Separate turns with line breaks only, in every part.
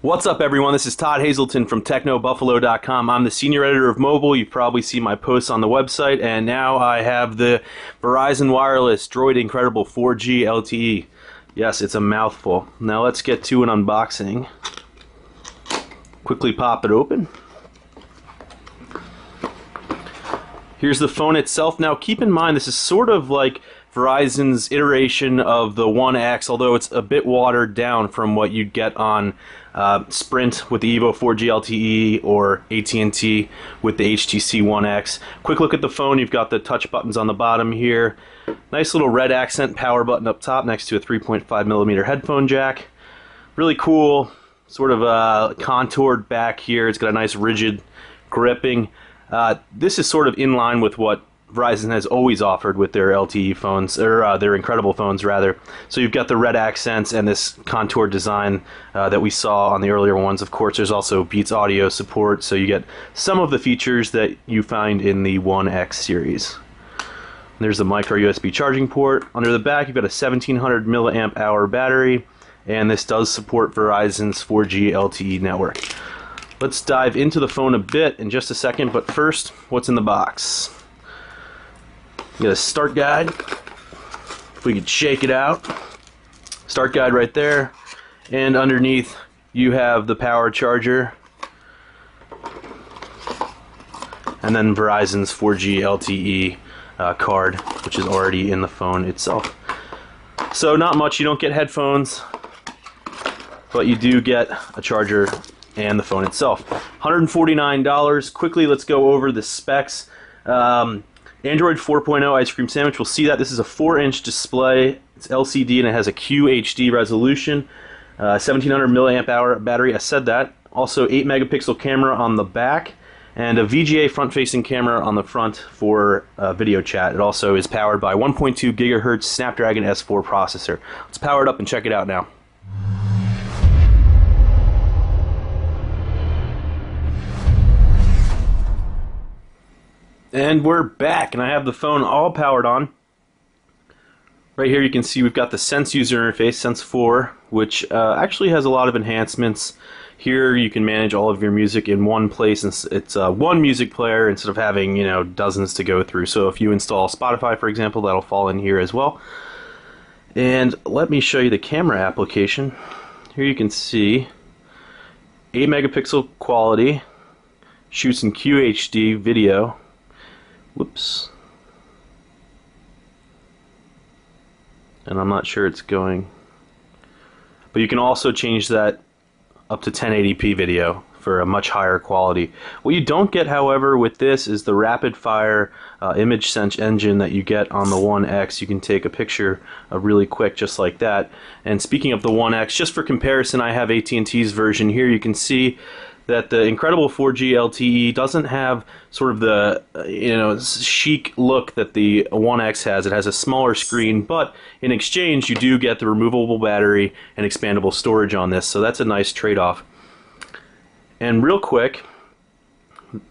What's up, everyone? This is Todd Hazelton from TechnoBuffalo.com. I'm the senior editor of mobile. You've probably seen my posts on the website, and now I have the Verizon Wireless Droid Incredible 4G LTE. Yes, it's a mouthful. Now let's get to an unboxing. Quickly pop it open. Here's the phone itself. Now keep in mind, this is sort of like Verizon's iteration of the One X, although it's a bit watered down from what you'd get on Sprint with the Evo 4G LTE or AT&T with the HTC One X. Quick look at the phone. You've got the touch buttons on the bottom here. Nice little red accent power button up top next to a 3.5mm headphone jack. Really cool, sort of contoured back here. It's got a nice rigid gripping. This is sort of in line with what Verizon has always offered with their LTE phones, or their Incredible phones rather. So you've got the red accents and this contour design that we saw on the earlier ones. Of course, there's also Beats audio support, so you get some of the features that you find in the One X series. There's the micro USB charging port. Under the back, you've got a 1700 milliamp hour battery, and this does support Verizon's 4G LTE network. Let's dive into the phone a bit in just a second, but first, what's in the box? You got a start guide. If we could shake it out. Start guide right there. And underneath you have the power charger. And then Verizon's 4G LTE card, which is already in the phone itself. So not much. You don't get headphones, but you do get a charger and the phone itself. $149. Quickly, let's go over the specs. Android 4.0 ice cream sandwich. We'll see that this is a 4-inch display. It's LCD and it has a QHD resolution. 1700 milliamp hour battery. I said that. Also 8 megapixel camera on the back and a VGA front-facing camera on the front for video chat. It also is powered by 1.2 gigahertz Snapdragon S4 processor. Let's power it up and check it out now. And we're back, and I have the phone all powered on. Right here you can see we've got the Sense user interface, Sense 4, which actually has a lot of enhancements. Here you can manage all of your music in one place. It's one music player instead of having, you know, dozens to go through. So if you install Spotify, for example, that'll fall in here as well. And let me show you the camera application. Here you can see 8 megapixel quality, shoots in QHD video. Whoops. And I'm not sure it's going. But you can also change that up to 1080p video for a much higher quality. What you don't get, however, with this is the rapid fire image sense engine that you get on the One X. You can take a picture really quick just like that. And speaking of the One X, just for comparison, I have AT&T's version here. You can see that the Incredible 4G LTE doesn't have sort of the chic look that the One X has. It has a smaller screen, but in exchange you do get the removable battery and expandable storage on this, so that's a nice trade-off. And real quick,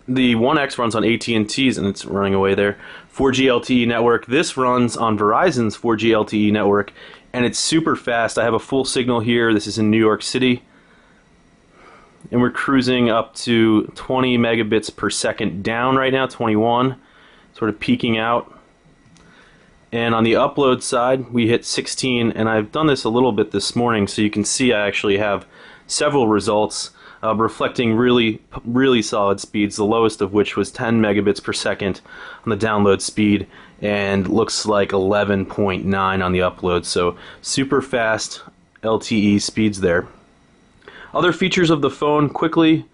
the One X runs on AT&T's, and it's running away there, 4G LTE network. This runs on Verizon's 4G LTE network, and it's super fast. I have a full signal here. This is in New York City. And we're cruising up to 20 megabits per second down right now, 21, sort of peaking out. And on the upload side, we hit 16, and I've done this a little bit this morning, so you can see I actually have several results reflecting really solid speeds, the lowest of which was 10 megabits per second on the download speed, and looks like 11.9 on the upload, so super fast LTE speeds there. Other features of the phone, quickly,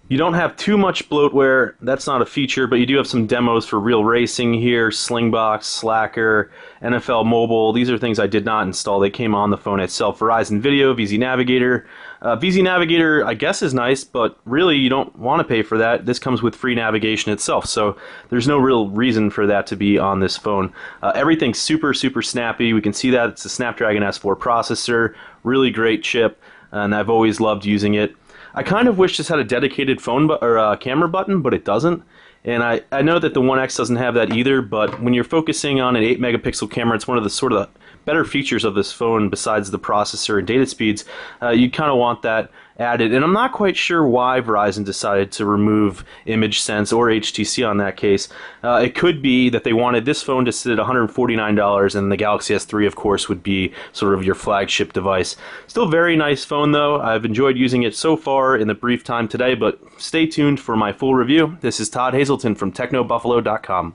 you don't have too much bloatware. That's not a feature, but you do have some demos for real racing here, Slingbox, Slacker, NFL Mobile. These are things I did not install. They came on the phone itself. Verizon Video, VZ Navigator. VZ Navigator, I guess, is nice, but really you don't want to pay for that. This comes with free navigation itself, so there's no real reason for that to be on this phone. Everything's super snappy. We can see that it's a Snapdragon S4 processor, really great chip, and I've always loved using it. I kind of wish this had a dedicated phone or camera button, but it doesn't. And I know that the One X doesn't have that either, but when you're focusing on an 8 megapixel camera, it's one of the sort of better features of this phone besides the processor and data speeds, you kind of want that added. And I'm not quite sure why Verizon decided to remove Image Sense or HTC on that case. It could be that they wanted this phone to sit at $149, and the Galaxy S3, of course, would be sort of your flagship device. Still a very nice phone, though. I've enjoyed using it so far in the brief time today, but stay tuned for my full review. This is Todd Hazelton from TechnoBuffalo.com.